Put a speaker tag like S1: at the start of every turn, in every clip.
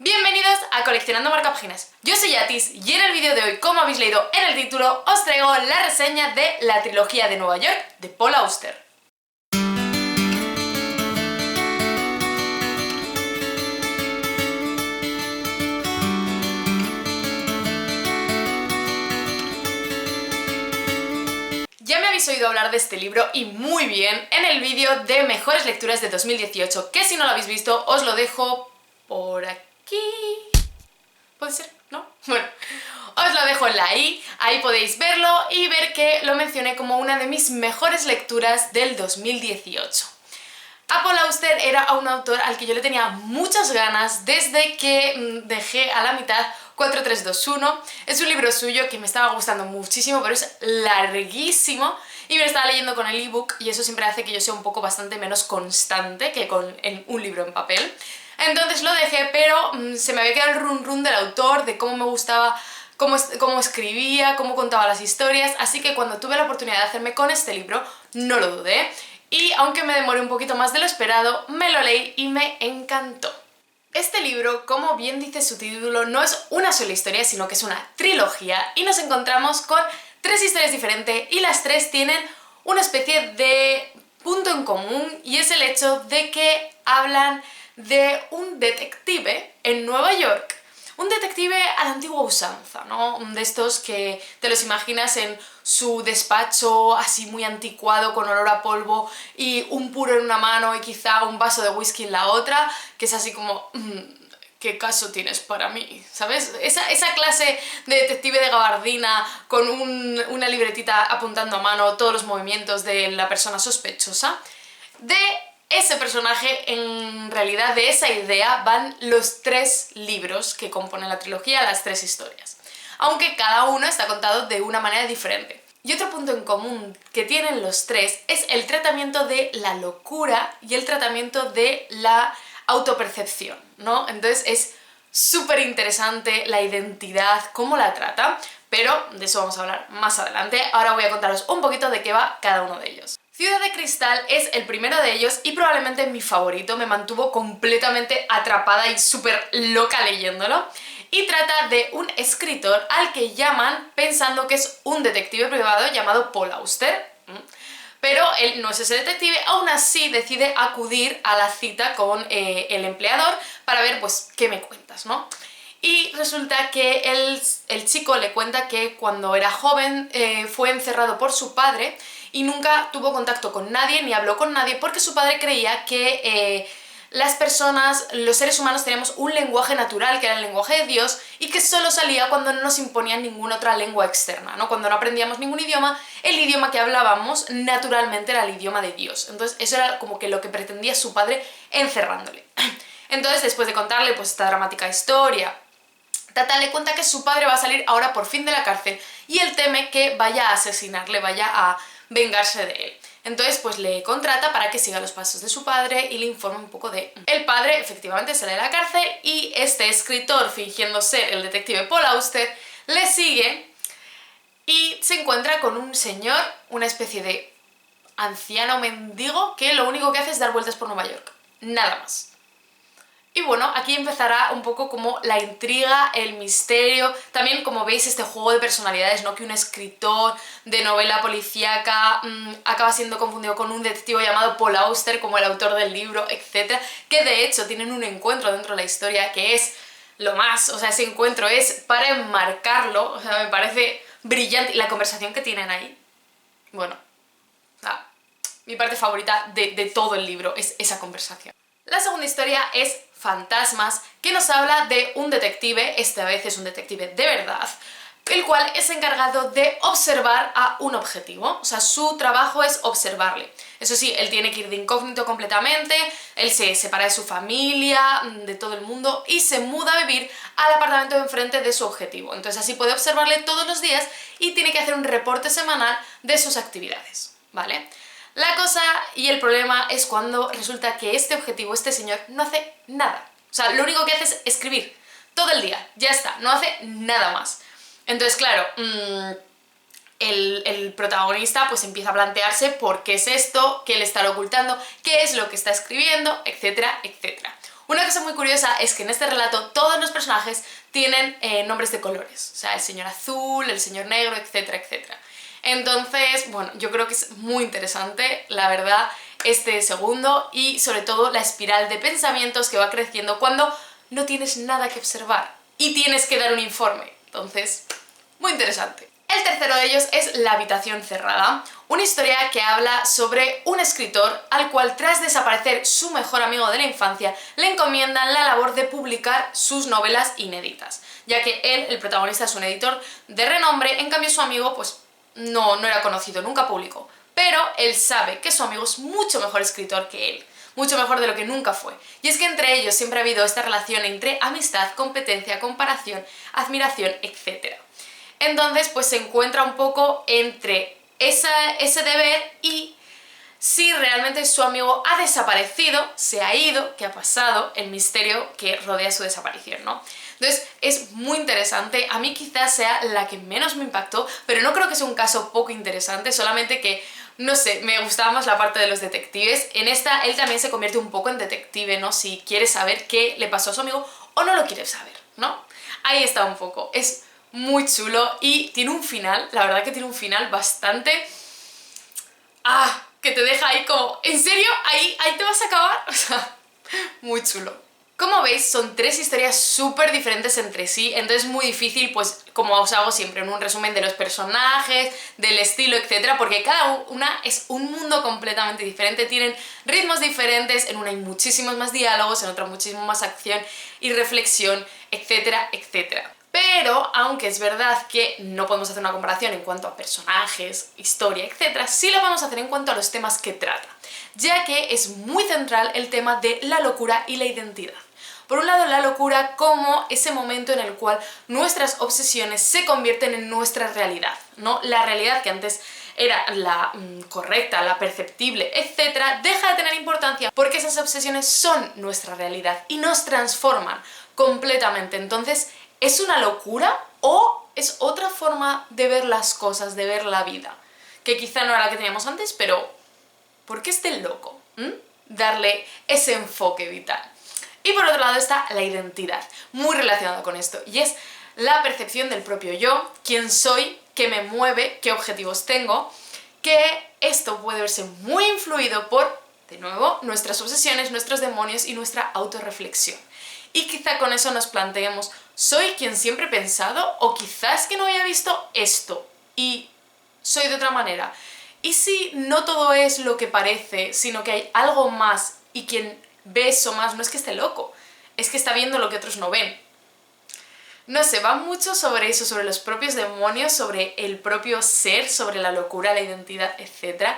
S1: Bienvenidos a Coleccionando Marcapáginas. Yo soy Yatis y en el vídeo de hoy, como habéis leído en el título, os traigo la reseña de la trilogía de Nueva York de Paul Auster. Ya me habéis oído hablar de este libro y muy bien en el vídeo de mejores lecturas de 2018, que si no lo habéis visto os lo dejo por aquí. ¿Puede ser? ¿No? Bueno, os lo dejo en la i, ahí podéis verlo y ver que lo mencioné como una de mis mejores lecturas del 2018. Paul Auster era un autor al que yo le tenía muchas ganas desde que dejé a la mitad 4321. Es un libro suyo que me estaba gustando muchísimo, pero es larguísimo y me lo estaba leyendo con el ebook y eso siempre hace que yo sea un poco bastante menos constante que con un libro en papel. Entonces lo dejé, pero se me había quedado el run run del autor, de cómo me gustaba, cómo escribía, cómo contaba las historias, así que cuando tuve la oportunidad de hacerme con este libro, no lo dudé. Y aunque me demoré un poquito más de lo esperado, me lo leí y me encantó. Este libro, como bien dice su título, no es una sola historia, sino que es una trilogía y nos encontramos con 3 historias diferentes y las 3 tienen una especie de punto en común y es el hecho de que hablan de un detective en Nueva York. Un detective a la antigua usanza, ¿no? De estos que te los imaginas en su despacho así muy anticuado con olor a polvo y un puro en una mano y quizá un vaso de whisky en la otra, que es así como... ¿qué caso tienes para mí? ¿Sabes? Esa clase de detective de gabardina con una libretita apuntando a mano todos los movimientos de la persona sospechosa. De ese personaje, en realidad, de esa idea van los 3 libros que componen la trilogía, las 3 historias. Aunque cada uno está contado de una manera diferente. Y otro punto en común que tienen los 3 es el tratamiento de la locura y el tratamiento de la autopercepción, ¿no? Entonces es súper interesante la identidad, cómo la trata, pero de eso vamos a hablar más adelante. Ahora voy a contaros un poquito de qué va cada uno de ellos. Ciudad de Cristal es el primero de ellos y probablemente mi favorito, me mantuvo completamente atrapada y súper loca leyéndolo. Y trata de un escritor al que llaman pensando que es un detective privado llamado Paul Auster. Pero él no es ese detective, aún así decide acudir a la cita con el empleador para ver, pues, qué me cuentas, ¿no? Y resulta que el chico le cuenta que cuando era joven fue encerrado por su padre y nunca tuvo contacto con nadie ni habló con nadie porque su padre creía que las personas, los seres humanos, teníamos un lenguaje natural que era el lenguaje de Dios y que solo salía cuando no nos imponían ninguna otra lengua externa, ¿no? Cuando no aprendíamos ningún idioma, el idioma que hablábamos naturalmente era el idioma de Dios. Entonces eso era como que lo que pretendía su padre encerrándole. Entonces, después de contarle pues esta dramática historia, Tata le cuenta que su padre va a salir ahora por fin de la cárcel y él teme que vaya a asesinarle, vaya a vengarse de él. Entonces pues le contrata para que siga los pasos de su padre y le informa un poco de... El padre efectivamente sale de la cárcel y este escritor, fingiendo ser el detective Paul Auster, le sigue y se encuentra con un señor, una especie de anciano mendigo que lo único que hace es dar vueltas por Nueva York. Nada más. Y bueno, aquí empezará un poco como la intriga, el misterio, también como veis este juego de personalidades, ¿no? Que un escritor de novela policíaca acaba siendo confundido con un detective llamado Paul Auster como el autor del libro, etc. Que de hecho tienen un encuentro dentro de la historia que es lo más, o sea, ese encuentro es para enmarcarlo, o sea, me parece brillante. Y la conversación que tienen ahí, bueno, mi parte favorita de todo el libro es esa conversación. La segunda historia es Fantasmas, que nos habla de un detective, esta vez es un detective de verdad, el cual es encargado de observar a un objetivo, o sea, su trabajo es observarle. Eso sí, él tiene que ir de incógnito completamente, él se separa de su familia, de todo el mundo, y se muda a vivir al apartamento de enfrente de su objetivo. Entonces así puede observarle todos los días y tiene que hacer un reporte semanal de sus actividades, ¿vale? La cosa y el problema es cuando resulta que este objetivo, este señor, no hace nada. O sea, lo único que hace es escribir todo el día, ya está, no hace nada más. Entonces, claro, el protagonista pues empieza a plantearse por qué es esto, qué le está ocultando, qué es lo que está escribiendo, etcétera, etcétera. Una cosa muy curiosa es que en este relato todos los personajes tienen nombres de colores, o sea, el señor azul, el señor negro, etcétera, etcétera. Entonces, bueno, yo creo que es muy interesante, la verdad, este segundo y sobre todo la espiral de pensamientos que va creciendo cuando no tienes nada que observar y tienes que dar un informe. Entonces, muy interesante. El tercero de ellos es La habitación cerrada, una historia que habla sobre un escritor al cual tras desaparecer su mejor amigo de la infancia le encomiendan la labor de publicar sus novelas inéditas, ya que él, el protagonista, es un editor de renombre, en cambio su amigo pues no era conocido, nunca publicó, pero él sabe que su amigo es mucho mejor escritor que él, mucho mejor de lo que nunca fue. Y es que entre ellos siempre ha habido esta relación entre amistad, competencia, comparación, admiración, etc. Entonces, pues se encuentra un poco entre ese deber y si realmente su amigo ha desaparecido, se ha ido, qué ha pasado, el misterio que rodea su desaparición, ¿no? Entonces es muy interesante, a mí quizás sea la que menos me impactó, pero no creo que sea un caso poco interesante, solamente que, no sé, me gustaba más la parte de los detectives. En esta él también se convierte un poco en detective, ¿no? Si quiere saber qué le pasó a su amigo o no lo quiere saber, ¿no? Ahí está un poco, es muy chulo y tiene un final, la verdad que tiene un final bastante... que te deja ahí como... ¿En serio? ¿Ahí te vas a acabar? O sea, muy chulo. Como veis, son tres historias súper diferentes entre sí, entonces es muy difícil, pues, como os hago siempre, en un resumen de los personajes, del estilo, etcétera, porque cada una es un mundo completamente diferente, tienen ritmos diferentes, en una hay muchísimos más diálogos, en otra muchísimo más acción y reflexión, etcétera, etcétera. Pero, aunque es verdad que no podemos hacer una comparación en cuanto a personajes, historia, etc., sí lo podemos hacer en cuanto a los temas que trata, ya que es muy central el tema de la locura y la identidad. Por un lado, la locura como ese momento en el cual nuestras obsesiones se convierten en nuestra realidad, ¿no? La realidad que antes era la correcta, la perceptible, etc., deja de tener importancia porque esas obsesiones son nuestra realidad y nos transforman completamente. Entonces, ¿es una locura o es otra forma de ver las cosas, de ver la vida? Que quizá no era la que teníamos antes, pero ¿por qué este loco? Darle ese enfoque vital. Y por otro lado está la identidad, muy relacionado con esto, y es la percepción del propio yo, quién soy, qué me mueve, qué objetivos tengo, que esto puede verse muy influido por, de nuevo, nuestras obsesiones, nuestros demonios y nuestra autorreflexión. Y quizá con eso nos planteemos, ¿soy quien siempre he pensado? ¿O quizás que no había visto esto y soy de otra manera? ¿Y si no todo es lo que parece, sino que hay algo más y quien ve eso más no es que esté loco, es que está viendo lo que otros no ven? No sé, va mucho sobre eso, sobre los propios demonios, sobre el propio ser, sobre la locura, la identidad, etc.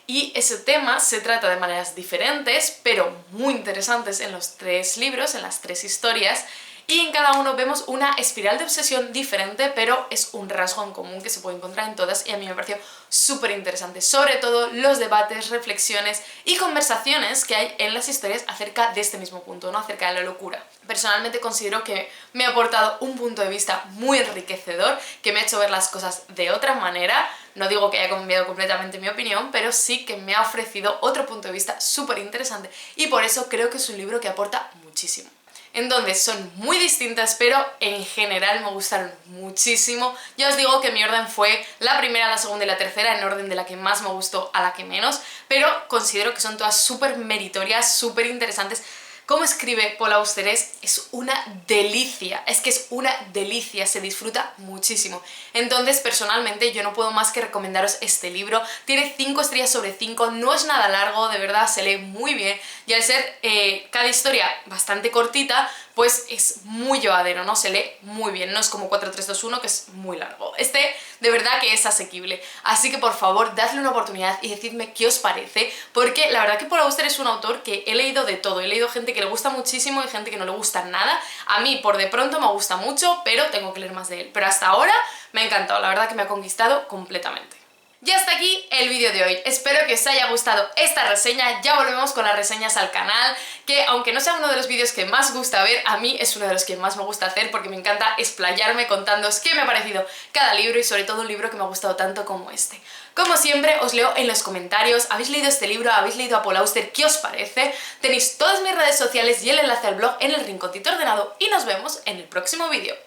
S1: Y ese tema se trata de maneras diferentes, pero muy interesantes en los tres libros, en las tres historias, y en cada uno vemos una espiral de obsesión diferente, pero es un rasgo en común que se puede encontrar en todas y a mí me pareció súper interesante, sobre todo los debates, reflexiones y conversaciones que hay en las historias acerca de este mismo punto, ¿no? Acerca de la locura. Personalmente considero que me ha aportado un punto de vista muy enriquecedor, que me ha hecho ver las cosas de otra manera. No digo que haya cambiado completamente mi opinión, pero sí que me ha ofrecido otro punto de vista súper interesante y por eso creo que es un libro que aporta muchísimo. Entonces son muy distintas, pero en general me gustaron muchísimo. Ya os digo que mi orden fue la primera, la segunda y la tercera, en orden de la que más me gustó a la que menos, pero considero que son todas súper meritorias, súper interesantes. Cómo escribe Paul Auster es una delicia, es que es una delicia, se disfruta muchísimo. Entonces, personalmente, yo no puedo más que recomendaros este libro. Tiene 5 estrellas sobre 5, no es nada largo, de verdad, se lee muy bien. Y al ser cada historia bastante cortita, pues es muy llevadero, ¿no? Se lee muy bien, no es como 4321, que es muy largo. Este, de verdad que es asequible. Así que, por favor, dadle una oportunidad y decidme qué os parece, porque la verdad que Paul Auster es un autor que he leído de todo. He leído gente que le gusta muchísimo y gente que no le gusta nada. A mí, por de pronto, me gusta mucho, pero tengo que leer más de él. Pero hasta ahora me ha encantado, la verdad que me ha conquistado completamente. Y hasta aquí el vídeo de hoy. Espero que os haya gustado esta reseña. Ya volvemos con las reseñas al canal, que aunque no sea uno de los vídeos que más gusta ver, a mí es uno de los que más me gusta hacer porque me encanta explayarme contándoos qué me ha parecido cada libro y sobre todo un libro que me ha gustado tanto como este. Como siempre, os leo en los comentarios, ¿habéis leído este libro? ¿Habéis leído a Paul Auster? ¿Qué os parece? Tenéis todas mis redes sociales y el enlace al blog en el rinconcito ordenado y nos vemos en el próximo vídeo.